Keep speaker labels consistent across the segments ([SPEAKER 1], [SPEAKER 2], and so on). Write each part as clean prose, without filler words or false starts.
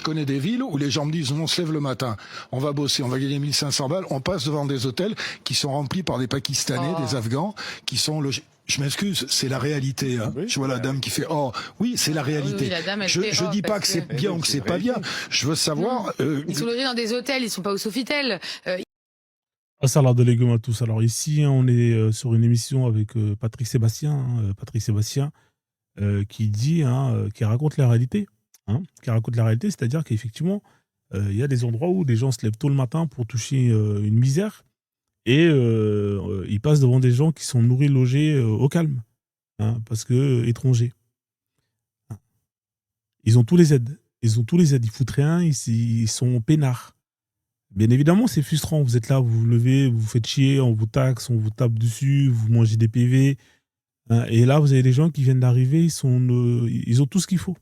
[SPEAKER 1] Je connais des villes où les gens me disent, on se lève le matin, on va bosser, on va gagner 1500 balles, on passe devant des hôtels qui sont remplis par des Pakistanais, des Afghans, qui sont logés. Je m'excuse, c'est la réalité. Hein.
[SPEAKER 2] Oui,
[SPEAKER 1] je vois la dame qui fait « Oh, oui, c'est la réalité.
[SPEAKER 3] Oui, la dame,
[SPEAKER 1] je ne dis pas que c'est bien ou que c'est pas bien. Je veux savoir...
[SPEAKER 3] Ils sont logés dans des hôtels, ils sont pas au Sofitel.
[SPEAKER 4] Alors de légumes à tous. Alors ici, hein, on est sur une émission avec Patrick Sébastien, qui dit, qui raconte la réalité. Qui raconte la réalité, c'est-à-dire qu'effectivement, il y a des endroits où des gens se lèvent tôt le matin pour toucher une misère et ils passent devant des gens qui sont nourris, logés au calme, parce que étrangers. Ils ont tous les aides. Ils foutent rien, ils sont peinards. Bien évidemment, c'est frustrant. Vous êtes là, vous vous levez, vous vous faites chier, on vous taxe, on vous tape dessus, vous mangez des PV. Et là, vous avez des gens qui viennent d'arriver, ils ont tout ce qu'il faut.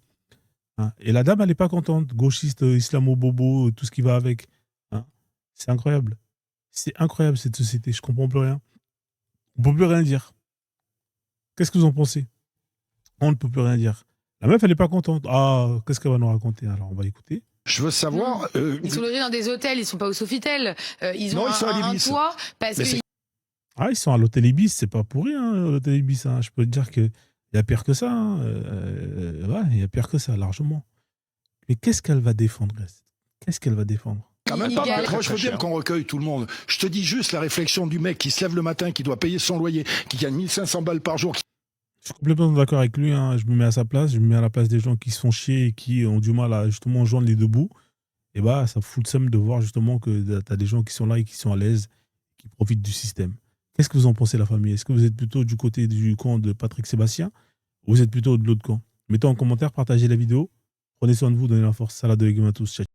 [SPEAKER 4] Et la dame, elle n'est pas contente. Gauchiste, islamo-bobo, tout ce qui va avec. C'est incroyable. C'est incroyable, cette société. Je comprends plus rien. On ne peut plus rien dire. Qu'est-ce que vous en pensez? On ne peut plus rien dire. La meuf, elle n'est pas contente. Ah, qu'est-ce qu'elle va nous raconter? Alors, on va écouter.
[SPEAKER 1] Je veux savoir...
[SPEAKER 3] Ils sont logés dans des hôtels, ils sont pas au Sofitel. Ils ont un toit parce que...
[SPEAKER 4] Ils sont à l'hôtel Ibis, c'est pas pour rien, l'hôtel Ibis. Je peux te dire qu'il y a pire que ça. Il y a pire que ça, largement. Mais qu'est-ce qu'elle va défendre? Qu'est-ce qu'elle va défendre?
[SPEAKER 1] Quand même pas mal. Moi, je veux bien qu'on recueille tout le monde. Je te dis juste la réflexion du mec qui se lève le matin, qui doit payer son loyer, qui gagne 1500 balles par jour.
[SPEAKER 4] Je suis complètement d'accord avec lui. Je me mets à sa place. Je me mets à la place des gens qui se font chier et qui ont du mal à justement joindre les deux bouts. Et ça fout le seum de voir justement que tu as des gens qui sont là et qui sont à l'aise, qui profitent du système. Qu'est-ce que vous en pensez, la famille? Est-ce que vous êtes plutôt du côté du camp de Patrick Sébastien ou vous êtes plutôt de l'autre camp? Mettez en commentaire, partagez la vidéo. Prenez soin de vous, donnez la force. Salade de légumes à tous. Ciao.